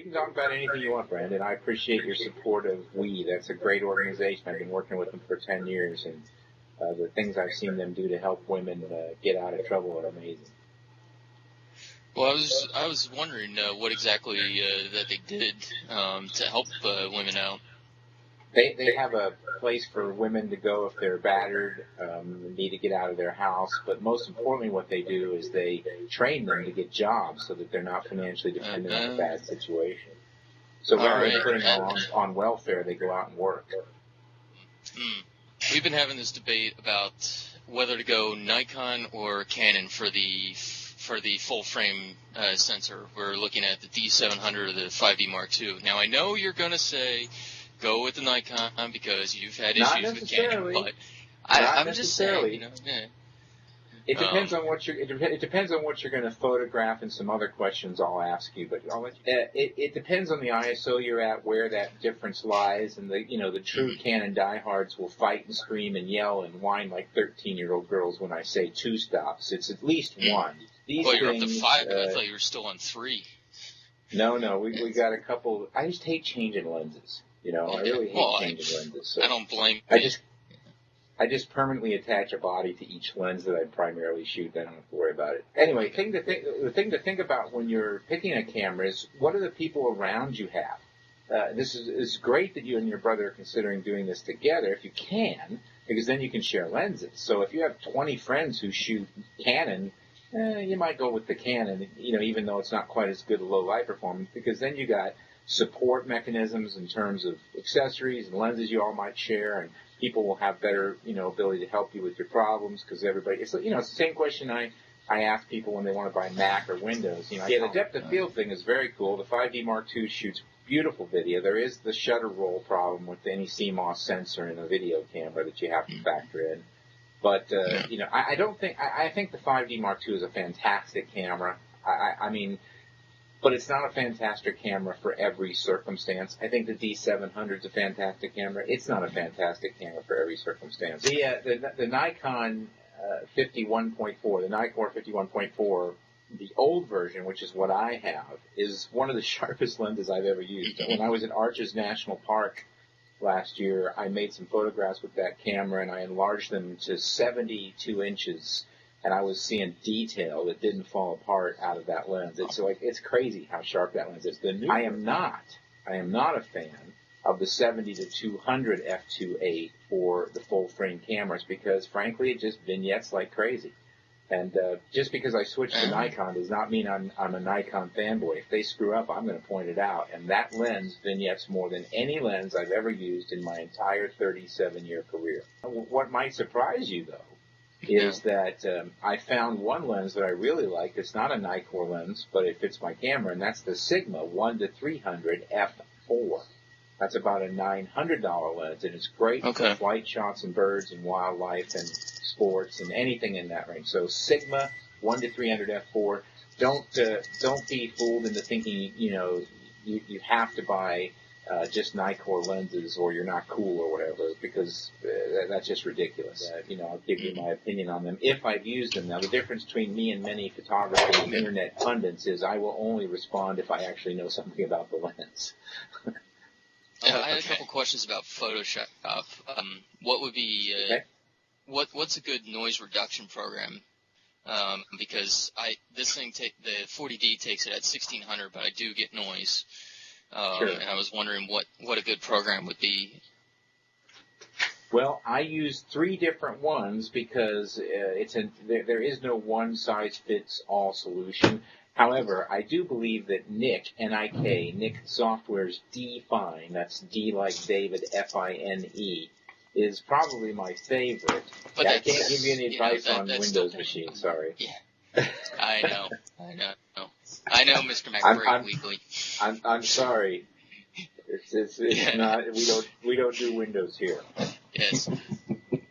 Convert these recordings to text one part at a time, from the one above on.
can talk about anything you want, Brandon. I appreciate your support of WE. That's a great organization. I've been working with them for 10 years, and the things I've seen them do to help women get out of trouble are amazing. Well, I was wondering what exactly that they did to help women out. They have a place for women to go if they're battered, need to get out of their house. But most importantly, what they do is they train them to get jobs so that they're not financially dependent on a bad situation. So rather than putting them on welfare, they go out and work. We've been having this debate about whether to go Nikon or Canon for the full frame sensor. We're looking at the D700 or the 5D Mark II. Now, I know you're going to say go with the Nikon because you've had issues with Canon, but I'm just saying, you know, It depends on what it depends on what you're going to photograph and some other questions I'll ask you. But I'll let you, it depends on the ISO you're at, where that difference lies, and the true Canon diehards will fight and scream and yell and whine like 13-year-old girls when I say 2 stops. It's at least 1. Well, you're up to 5. I thought you were still on 3. No, we got a couple. I just hate changing lenses. You know, I really hate changing lenses. So I don't blame you. I just permanently attach a body to each lens that I primarily shoot. I don't have to worry about it. Anyway, the thing to think about when you're picking a camera is what are the people around you have. This is great that you and your brother are considering doing this together if you can, because then you can share lenses. So if you have 20 friends who shoot Canon, you might go with the Canon, you know, even though it's not quite as good a low light performance, because then you got support mechanisms in terms of accessories and lenses you all might share, and people will have better, you know, ability to help you with your problems because everybody. It's the same question I ask people when they want to buy Mac or Windows. You know, the depth of field thing is very cool. The 5D Mark II shoots beautiful video. There is the shutter roll problem with any CMOS sensor in a video camera that you have to factor in. But I think the 5D Mark II is a fantastic camera. I mean. But it's not a fantastic camera for every circumstance. I think the D700 is a fantastic camera. It's not a fantastic camera for every circumstance. The Nikon 51.4, the Nikkor 51.4, the old version, which is what I have, is one of the sharpest lenses I've ever used. When I was at Arches National Park last year, I made some photographs with that camera, and I enlarged them to 72 inches. And I was seeing detail that didn't fall apart out of that lens. It's crazy how sharp that lens is. I am not a fan of the 70 to 200 f2.8 for the full frame cameras because, frankly, it just vignettes like crazy. And just because I switched to Nikon does not mean I'm a Nikon fanboy. If they screw up, I'm going to point it out. And that lens vignettes more than any lens I've ever used in my entire 37-year career. What might surprise you, though, is that I found one lens that I really like. It's not a Nikkor lens, but it fits my camera, and that's the Sigma 1 to 300 f4. That's about a $900 lens, and it's great for flight shots and birds and wildlife and sports and anything in that range. So Sigma 1 to 300 f4. Don't be fooled into thinking you have to buy just Nikkor lenses or you're not cool or whatever, because that's just ridiculous. I'll give you my opinion on them if I've used them. Now, the difference between me and many photographers and internet pundits is I will only respond if I actually know something about the lens. I had a couple questions about Photoshop. What would be what's a good noise reduction program? Because the 40D takes it at 1600, but I do get noise. Sure. And I was wondering what a good program would be. Well, I use 3 different ones because there is no one-size-fits-all solution. However, I do believe that Nik Software's D-Fine, that's D like David, F-I-N-E, is probably my favorite. But I can't give you any advice on Windows machines, sorry. Yeah, I know, Mr. MacBreak Weekly. I'm sorry. It's not. We don't do Windows here. Yes.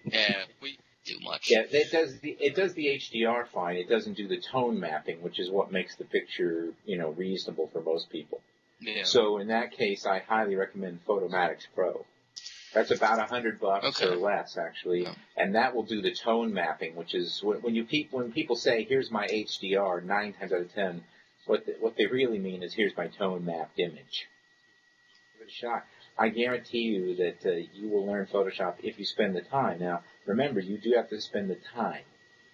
Yeah, we do much. Yeah, it does the HDR fine. It doesn't do the tone mapping, which is what makes the picture reasonable for most people. Yeah. So in that case, I highly recommend Photomatics Pro. That's about $100 or less, actually, and that will do the tone mapping, which is when people say, "Here's my HDR," 9 times out of 10, What they really mean is, here's my tone mapped image. Give it a shot. I guarantee you that you will learn Photoshop if you spend the time. Now, remember, you do have to spend the time.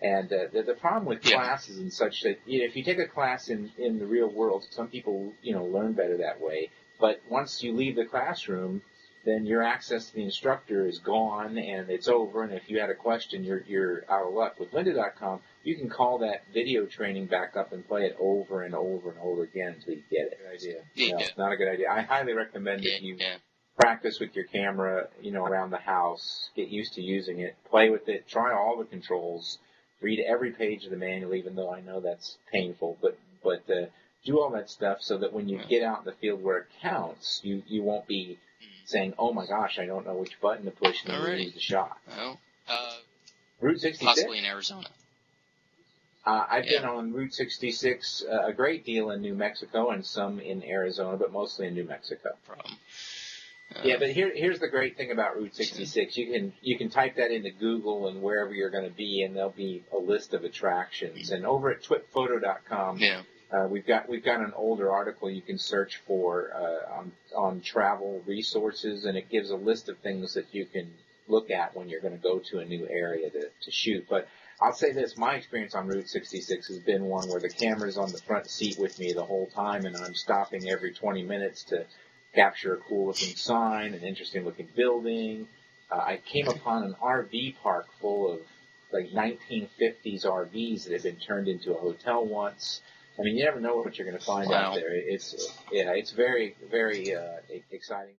And the problem with classes and such, that if you take a class in the real world, some people learn better that way. But once you leave the classroom, then your access to the instructor is gone and it's over. And if you had a question, you're out of luck. With Lynda.com, you can call that video training back up and play it over and over and over again until you get it. Good idea. Yeah. No, it's not a good idea. I highly recommend that you practice with your camera, around the house, get used to using it, play with it, try all the controls, read every page of the manual, even though I know that's painful, but do all that stuff so that when you get out in the field where it counts, you won't be saying, oh my gosh, I don't know which button to push, and then lose the shot. Well, Route 66? possibly in Arizona. I've been on Route 66 a great deal in New Mexico and some in Arizona, but mostly in New Mexico. But here's the great thing about Route 66. You can type that into Google and wherever you're going to be, and there'll be a list of attractions. And over at twitphoto.com, we've got an older article you can search for on travel resources, and it gives a list of things that you can look at when you're going to go to a new area to shoot. But I'll say this, my experience on Route 66 has been one where the camera's on the front seat with me the whole time, and I'm stopping every 20 minutes to capture a cool-looking sign, an interesting-looking building. I came upon an RV park full of, 1950s RVs that had been turned into a hotel once. I mean, you never know what you're going to find out there. It's very, very exciting.